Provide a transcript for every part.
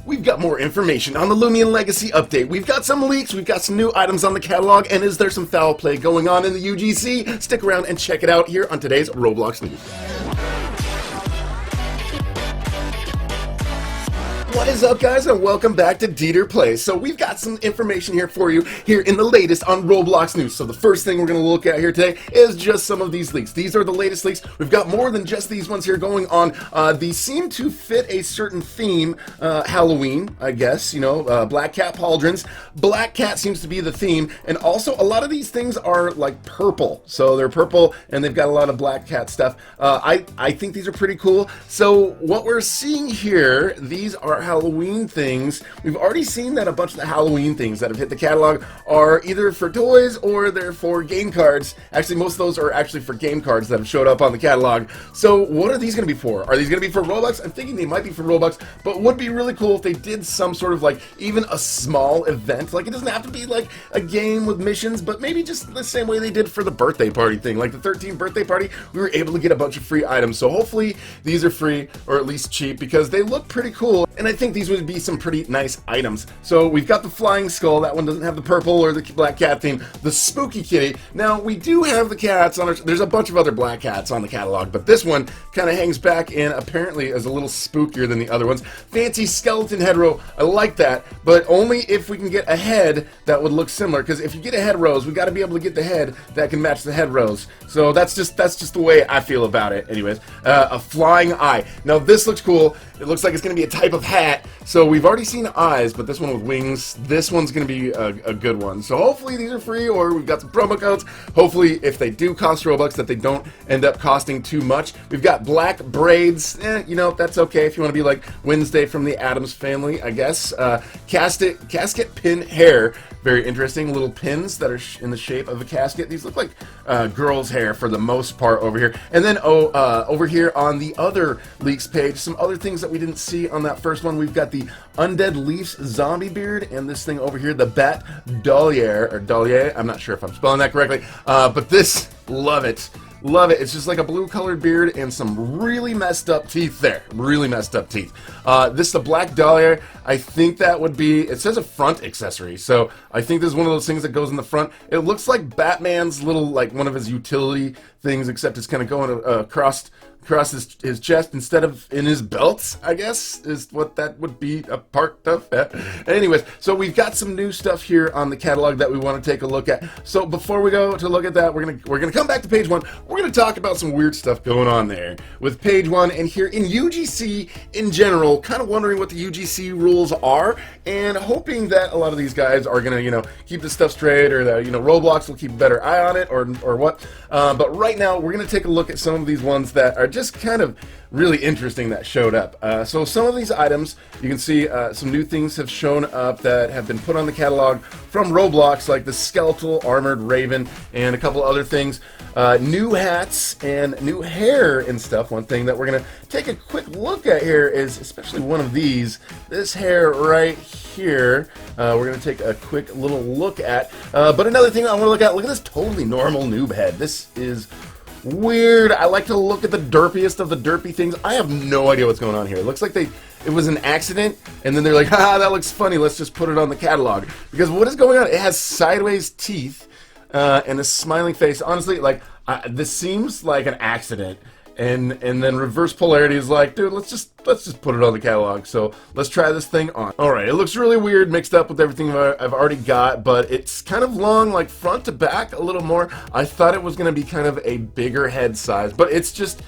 We've got more information on the Loomian Legacy update. We've got some leaks, we've got some new items on the catalog, and is there some foul play going on in the UGC? Stick around and check it out here on today's Roblox News. What is up, guys, and welcome back to DeeterPlays. So we've got some information here for you here in the latest on Roblox News. So the first thing we're going to look at here today is just some of these leaks. These are the latest leaks. We've got more than just these ones here going on. These seem to fit a certain theme, Halloween, I guess, Black Cat pauldrons. Black Cat seems to be the theme, and also a lot of these things are like purple. So they're purple, and they've got a lot of Black Cat stuff. I think these are pretty cool. So what we're seeing here, these are Halloween things. We've already seen that a bunch of the Halloween things that have hit the catalog are either for toys or they're for game cards. Actually, most of those are actually for game cards that have showed up on the catalog. So what are these going to be for? Are these going to be for Robux? I'm thinking they might be for Robux, but would be really cool if they did some sort of like even a small event. Like it doesn't have to be like a game with missions, but maybe just the same way they did for the birthday party thing. Like the 13th birthday party, we were able to get a bunch of free items. So hopefully these are free or at least cheap because they look pretty cool. And I think these would be some pretty nice items. So we've got the flying skull. That one doesn't have the purple or the black cat theme. The spooky kitty. Now we do have the cats on our, there's a bunch of other black cats on the catalog, but this one kind of hangs back and apparently is a little spookier than the other ones. Fancy skeleton head row. I like that, but only if we can get a head that would look similar, because if you get a head rose, we got to be able to get the head that can match the head rose. So that's just the way I feel about it. Anyways, a flying eye. Now this looks cool. It looks like it's going to be a type of hat. So we've already seen eyes, but this one with wings, this one's going to be a good one. So hopefully these are free, or we've got some promo codes. Hopefully if they do cost Robux, that they don't end up costing too much. We've got black braids. That's okay if you want to be like Wednesday from the Addams Family, I guess. Casket pin hair. Very interesting. Little pins that are in the shape of a casket. These look like girls' hair for the most part over here. And then over here on the other leaks page, some other things that we didn't see on that first one. We've got the Undead Leafs zombie beard, and this thing over here, the Bat Dolier, or Dolier. I'm not sure if I'm spelling that correctly, but this, love it. Love it. It's just like a blue colored beard and some really messed up teeth there. Really messed up teeth. This is the Black Dahlia. I think that would be, it says a front accessory. So I think this is one of those things that goes in the front. It looks like Batman's little, like one of his utility things, except it's kind of going across his chest instead of in his belts, I guess, is what that would be a part of. Anyways, so we've got some new stuff here on the catalog that we want to take a look at. So before we go to look at that, we're gonna come back to page one. We're gonna talk about some weird stuff going on there with page one and here in UGC in general, kind of wondering what the UGC rules are and hoping that a lot of these guys are gonna, keep this stuff straight, or that, Roblox will keep a better eye on it, or what. But right now, we're gonna take a look at some of these ones that are just kind of really interesting that showed up. So some of these items, you can see some new things have shown up that have been put on the catalog from Roblox, like the skeletal armored raven and a couple other things. New hats and new hair and stuff. One thing that we're going to take a quick look at here is especially one of these. This hair right here, we're going to take a quick little look at. But another thing I want to look at this totally normal noob head. This is weird. I like to look at the derpiest of the derpy things. I have no idea what's going on here. It looks like it was an accident, and then they're like, haha, that looks funny, let's just put it on the catalog. Because what is going on? It has sideways teeth and a smiling face. Honestly, this seems like an accident. And then reverse polarity is like, dude, let's just put it on the catalog. So let's try this thing on. All right, it looks really weird mixed up with everything I've already got, but it's kind of long, like front to back a little more. I thought it was going to be kind of a bigger head size, but it's just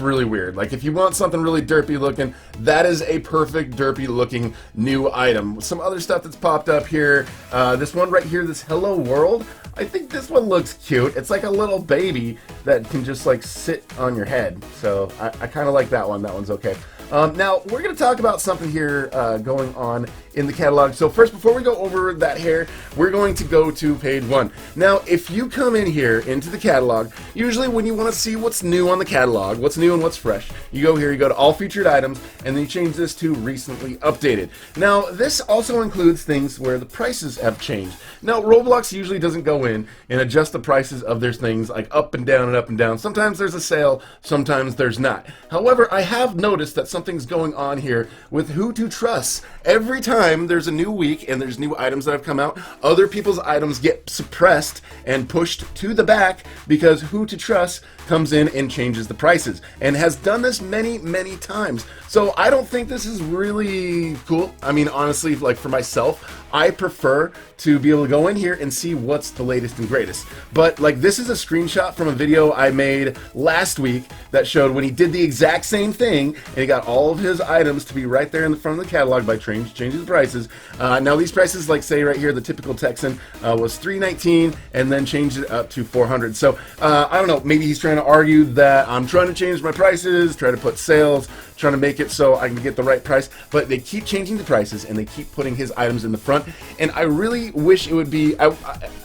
really weird. Like if you want something really derpy looking, that is a perfect derpy looking new item. Some other stuff that's popped up here. This one right here, this Hello World. I think this one looks cute. It's like a little baby that can just like sit on your head. So I kind of like that one. That one's okay. Now, we're going to talk about something here going on in the catalog. So first, before we go over that hair, we're going to go to page one. Now, if you come in here into the catalog, usually when you want to see what's new on the catalog, what's new and what's fresh, you go here, you go to all featured items, and then you change this to recently updated. Now, this also includes things where the prices have changed. Now, Roblox usually doesn't go in and adjust the prices of their things like up and down and up and down. Sometimes there's a sale, sometimes there's not. However, I have noticed that something something's going on here with who to trust. Every time there's a new week and there's new items that have come out, other people's items get suppressed and pushed to the back because who to trust comes in and changes the prices, and has done this many times. So I don't think this is really cool. I mean, honestly, like for myself, I prefer to be able to go in here and see what's the latest and greatest. But like, this is a screenshot from a video I made last week that showed when he did the exact same thing, and he got all of his items to be right there in the front of the catalog by changing the prices. Now these prices, like say right here, the typical Texan was $319 and then changed it up to $400. So I don't know, maybe he's trying to argue that I'm trying to change my prices, try to put sales, trying to make it so I can get the right price, but they keep changing the prices and they keep putting his items in the front. And I really wish it would be,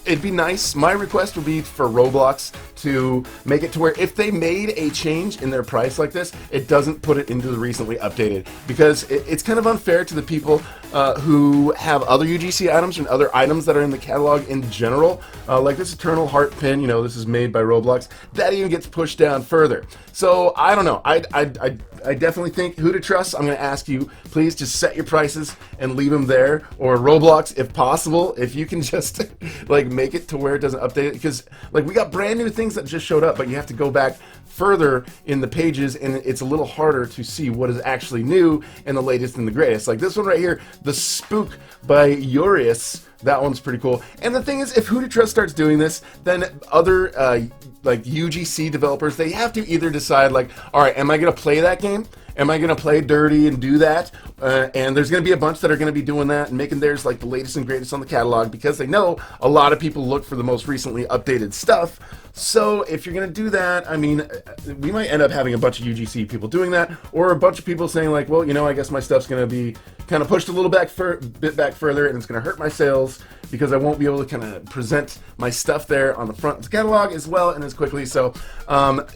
it'd be nice. My request would be for Roblox to make it to where if they made a change in their price like this, it doesn't put it into the recently updated, because it's kind of unfair to the people who have other UGC items and other items that are in the catalog in general. Like this Eternal Heart pin, you know, this is made by Roblox, that even gets pushed down further. So I don't know. I definitely think who to trust. I'm going to ask you, please just set your prices and leave them there, or Roblox, if possible, if you can just like make it to where it doesn't update it, because like we got brand new things that just showed up, but you have to go back further in the pages and it's a little harder to see what is actually new and the latest and the greatest. Like this one right here, The Spook by Urius. That one's pretty cool. And the thing is, if Who to Trust starts doing this, then other like UGC developers, they have to either decide like, all right, am I going to play that game? Am I going to play dirty and do that? And there's going to be a bunch that are going to be doing that and making theirs like the latest and greatest on the catalog, because they know a lot of people look for the most recently updated stuff. So if you're going to do that, I mean, we might end up having a bunch of UGC people doing that, or a bunch of people saying like, well, you know, I guess my stuff's going to be kind of pushed a little bit back further, and it's going to hurt my sales because I won't be able to kind of present my stuff there on the front of the catalog as well and as quickly. So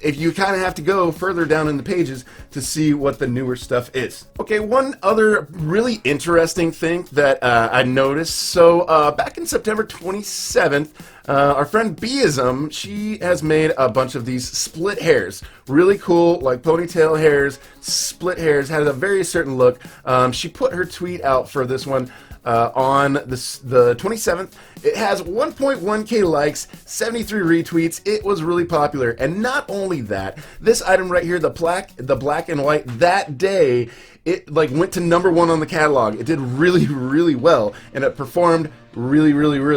if you kind of have to go further down in the pages to see what the newer stuff is. Okay, one other really interesting thing that I noticed. So back in September 27th, our friend Beism, she has made a bunch of these split hairs. Really cool, like ponytail hairs, split hairs, had a very certain look. She put her tweet out for this one on the 27th. It has 1.1k likes, 73 retweets. It was really popular. And not only that, this item right here, the black and white, that day, it like went to #1 on the catalog. It did really well, and it performed really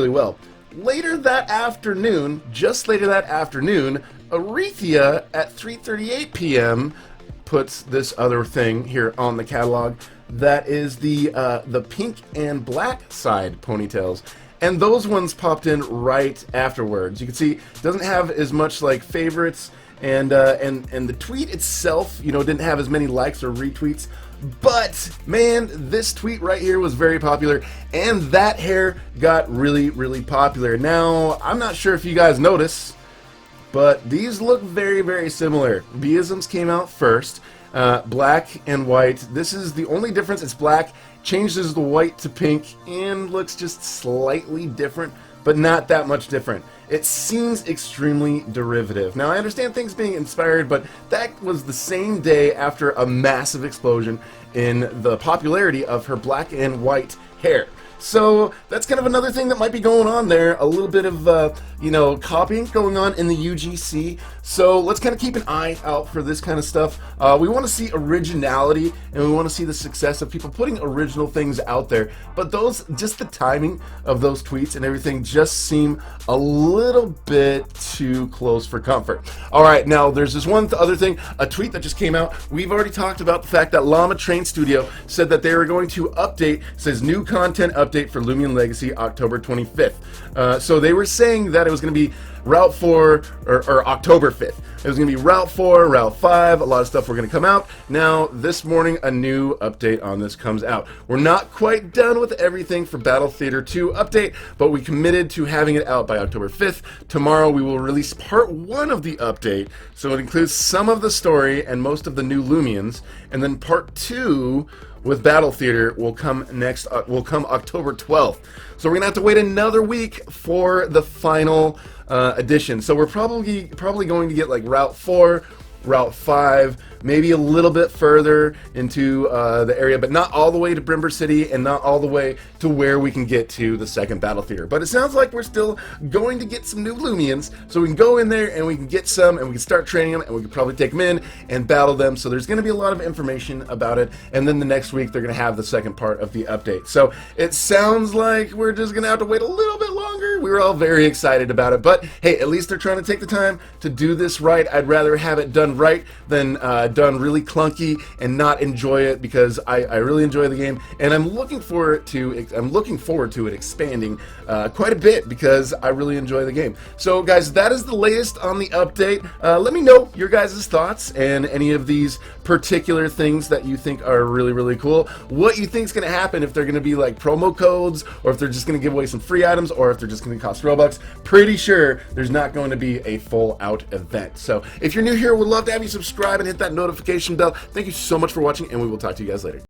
well. Later that afternoon, just later that afternoon, Arethea at 3:38 p.m. puts this other thing here on the catalog. That is the pink and black side ponytails, and those ones popped in right afterwards. You can see it doesn't have as much like favorites, and the tweet itself, you know, didn't have as many likes or retweets. But man, this tweet right here was very popular, and that hair got really popular. Now, I'm not sure if you guys notice, but these look very similar. Beism's came out first, black and white. This is the only difference. It's black, changes the white to pink, and looks just slightly different, but not that much different. It seems extremely derivative. Now, I understand things being inspired, but that was the same day after a massive explosion in the popularity of her black and white hair. So that's kind of another thing that might be going on there. A little bit of, you know, copying going on in the UGC. So let's kind of keep an eye out for this kind of stuff. We want to see originality, and we want to see the success of people putting original things out there. But those, just the timing of those tweets and everything just seem a little bit too close for comfort. All right, now there's this one other thing, a tweet that just came out. We've already talked about the fact that Llama Train Studio said that they were going to update, says new content update for Loomian Legacy October 25th. So they were saying that it was going to be Route 4, or October 5th. It was going to be Route 4, Route 5, a lot of stuff were going to come out. Now, this morning, a new update on this comes out. We're not quite done with everything for Battle Theater 2 update, but we committed to having it out by October 5th. Tomorrow, we will release part 1 of the update, so it includes some of the story and most of the new Loomians, and then part 2 with Battle Theater will come October 12th. So we're gonna have to wait another week for the final edition. So we're probably going to get like Route 4, Route 5, maybe a little bit further into the area, but not all the way to Brimber City and not all the way to where we can get to the second battle theater. But it sounds like we're still going to get some new Loomians, so we can go in there and we can get some and we can start training them and we can probably take them in and battle them. So there's going to be a lot of information about it, and then the next week they're going to have the second part of the update. So it sounds like we're just going to have to wait a little bit longer. We were all very excited about it, but hey, at least they're trying to take the time to do this right. I'd rather have it done right than done really clunky and not enjoy it, because I really enjoy the game, and I'm looking forward to it expanding quite a bit, because I really enjoy the game. So guys, that is the latest on the update. Let me know your guys' thoughts and any of these particular things that you think are really cool. What you think is going to happen, if they're going to be like promo codes, or if they're just going to give away some free items, or if they're just going to cost Robux. Pretty sure there's not going to be a full out event. So if you're new here, we'd love to have you subscribe and hit that notification bell. Thank you so much for watching, and we will talk to you guys later.